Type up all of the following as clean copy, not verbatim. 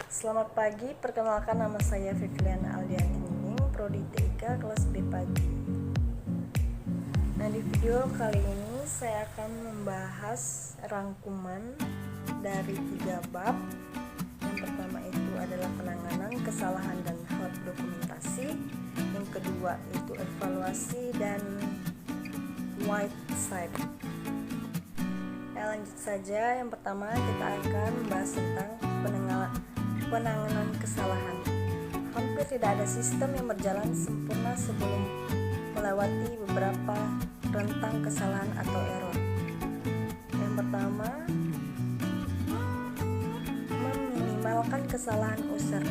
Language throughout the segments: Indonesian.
Selamat pagi, perkenalkan nama saya Viviana Aldianti Nining, Prodi TIK kelas B pagi. Nah, di video kali ini saya akan membahas rangkuman dari 3 bab. Yang pertama itu adalah penanganan kesalahan dan hal dokumentasi. Yang kedua itu evaluasi dan white side. Lanjut saja, yang pertama kita akan membahas tentang penanganan kesalahan. Hampir tidak ada sistem yang berjalan sempurna sebelum melewati beberapa rentang kesalahan atau error. Yang pertama, meminimalkan kesalahan user.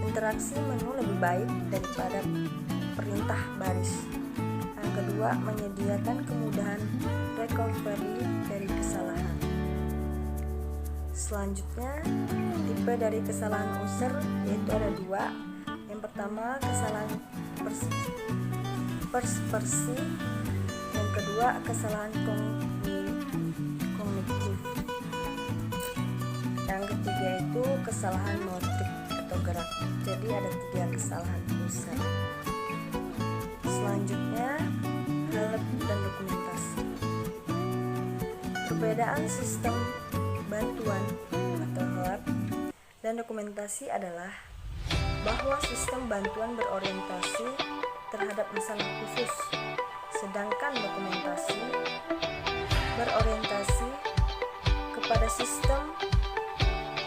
Interaksi menu lebih baik daripada perintah baris. Yang kedua, menyediakan kemudahan recovery dari kesalahan. Selanjutnya, tipe dari kesalahan user yaitu ada 2. Yang pertama, kesalahan persversi. Yang kedua, kesalahan kognitif. Yang ketiga itu kesalahan motorik atau gerak. Jadi ada 3 kesalahan user. Selanjutnya, help dan dokumentasi. Perbedaan sistem bantuan atau help dan dokumentasi adalah bahwa sistem bantuan berorientasi terhadap masalah khusus, sedangkan dokumentasi berorientasi kepada sistem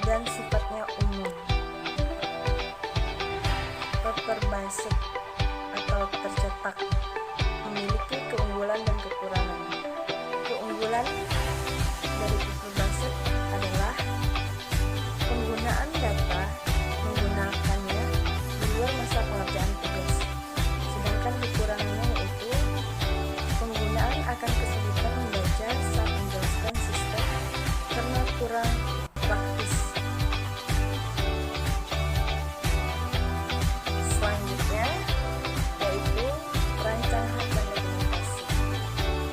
dan sifatnya umum. Paper-based atau tercetak memiliki keunggulan dan kekurangan. Keunggulan dari paper-based adalah penggunaan data menggunakannya di luar masa pengerjaan tugas. Sedangkan kekurangannya yaitu penggunaan akan kesulitan membaca saat menjelaskan sistem karena kurang praktis. Selanjutnya yaitu perancang hak dan dokumentasi.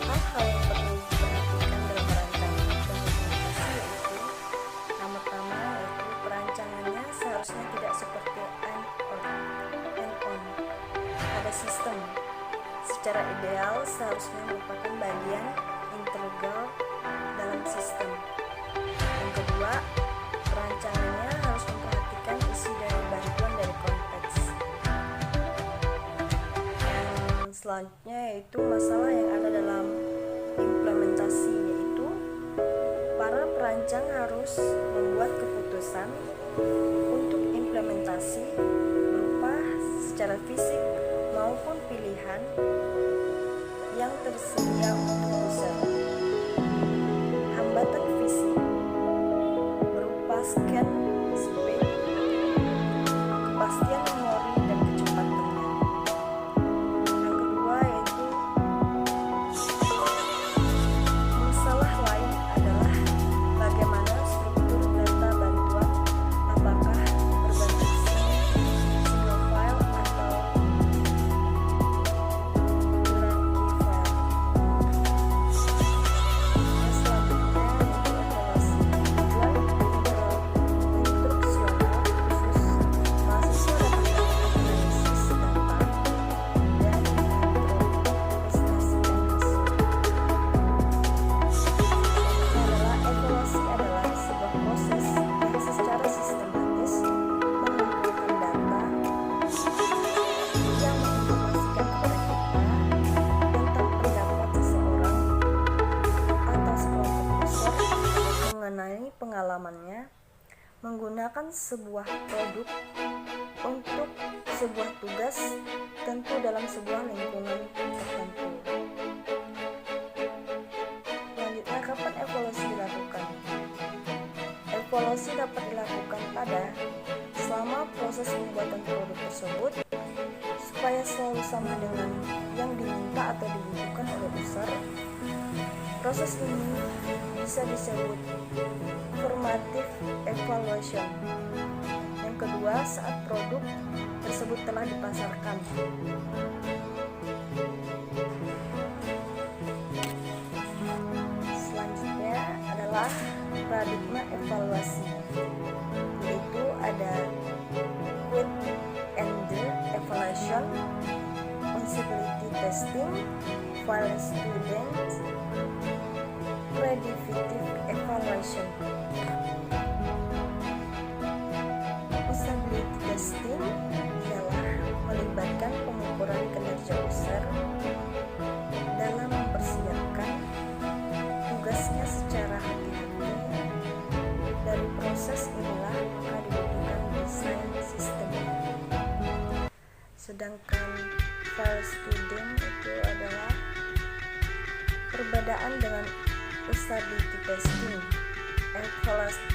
Hal-hal yang perlu diperhatikan dalam merancang hak dan dokumentasi yaitu yang pertama yaitu perancangannya seharusnya tidak seperti end-on pada sistem. Secara ideal seharusnya merupakan bagian integral dalam sistem. Yang kedua, perancangannya harus memperhatikan isi dari bantuan dari konteks. Yang selanjutnya yaitu masalah yang ada dalam implementasi, yaitu para perancang harus membuat keputusan untuk implementasi berupa secara fisik maupun pilihan yang tersedia untuk user. Hambatan fisik berupa scan speed, kepastian memori dan kecepatannya. Yang kedua yaitu masalah lain adalah bagaimana struktur data bantuan, apakah berbentuk single file atau hierarchy file. Yang selanjutnya yaitu evaluasi. Tujuan instruksional khusus mahasiswa dapat melakukan analisis data dan menginterpretasikan hasil. Adalah evaluasi adalah sebuah proses yang secara sistematis mengumpulkan data yang menginformasikan kepada kita tentang pendapat seseorang atau sekelompok user mengenai pengalamannya menggunakan sebuah produk untuk sebuah tugas tentu dalam sebuah lingkungan tertentu. Selanjutnya, kapan evaluasi dilakukan? Evaluasi dapat dilakukan pada selama proses pembuatan produk tersebut supaya selalu sama dengan yang diminta atau dibutuhkan oleh user. Proses ini bisa disebut formative evaluation. Yang kedua, saat produk tersebut telah dipasarkan. Selanjutnya adalah paradigma evaluasi, yaitu file student predictive evaluation. Usability testing ialah melibatkan pengukuran kinerja user dalam mempersiapkan tugasnya secara hati-hati. Dari proses inilah maka dibutuhkan desain sistemnya. Sedangkan file student itu adalah perbedaan dengan usability testing.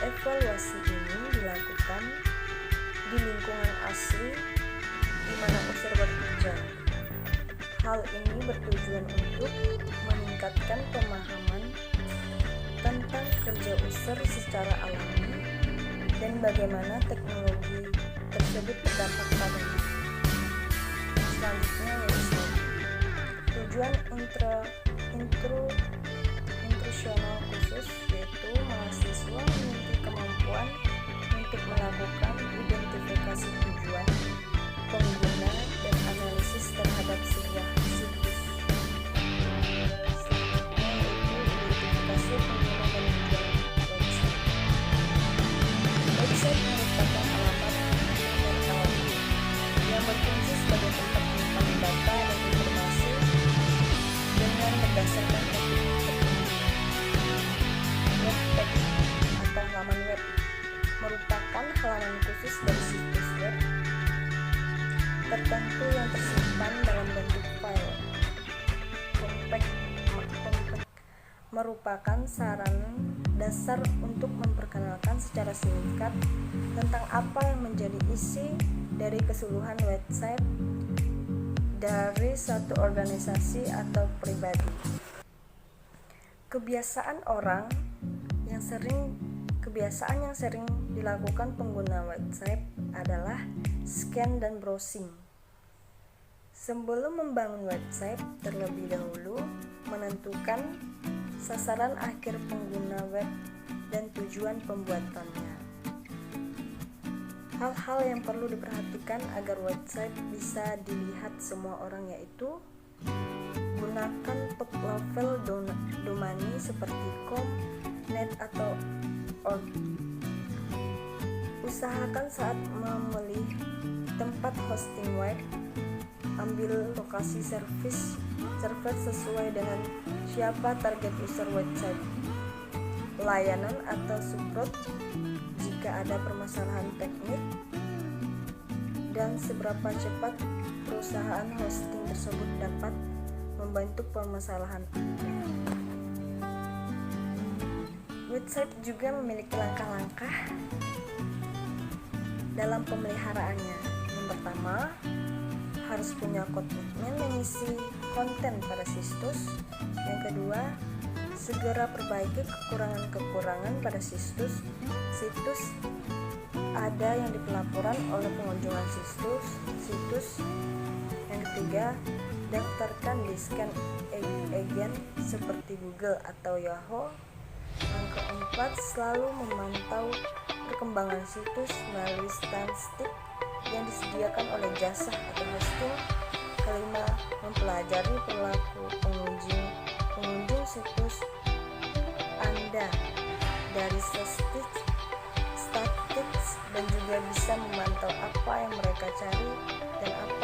Evaluasi ini dilakukan di lingkungan asli di mana user bekerja. Hal ini bertujuan untuk meningkatkan pemahaman tentang kerja user secara alami dan bagaimana teknologi tersebut berdampak padanya. Selanjutnya yaitu tujuan instruksional khusus, yaitu mahasiswa memiliki kemampuan untuk melakukan identifikasi tujuan pengguna dan analisis terhadap sebuah situs. Selanjutnya yaitu identifikasi pengguna dan tujuan website. Website merupakan alamat dan alami yang berfungsi sebagai tempat penyimpanan data dan informasi dengan berdasarkan topik tertentu. Web page atau halaman web merupakan halaman khusus dari situs web tertentu yang tersimpan dalam bentuk file. Compact merupakan sarana dasar untuk memperkenalkan secara singkat tentang apa yang menjadi isi dari keseluruhan website dari satu organisasi atau pribadi. Kebiasaan yang sering dilakukan pengguna website adalah scan dan browsing. Sebelum membangun website, terlebih dahulu menentukan sasaran akhir pengguna web dan tujuan pembuatannya. Hal-hal yang perlu diperhatikan agar website bisa dilihat semua orang yaitu gunakan top level domain seperti .com, .net atau .org. Usahakan saat memilih tempat hosting web, ambil lokasi server sesuai dengan siapa target user website, layanan atau support jika ada permasalahan teknik, dan seberapa cepat perusahaan hosting tersebut dapat membantu permasalahan Anda. Website juga memiliki langkah-langkah dalam pemeliharaannya. Yang pertama, harus punya komitmen mengisi konten pada situs. Yang kedua, segera perbaiki kekurangan-kekurangan pada situs ada yang di pelaporan oleh pengunjungan situs. Yang ketiga, daftarkan di scan agent seperti Google atau Yahoo. Yang keempat, selalu memantau perkembangan situs melalui statistik yang disediakan oleh jasa atau hosting. Kelima, mempelajari perilaku pengunjung situs Anda dari statistik dan juga bisa memantau apa yang mereka cari dan apa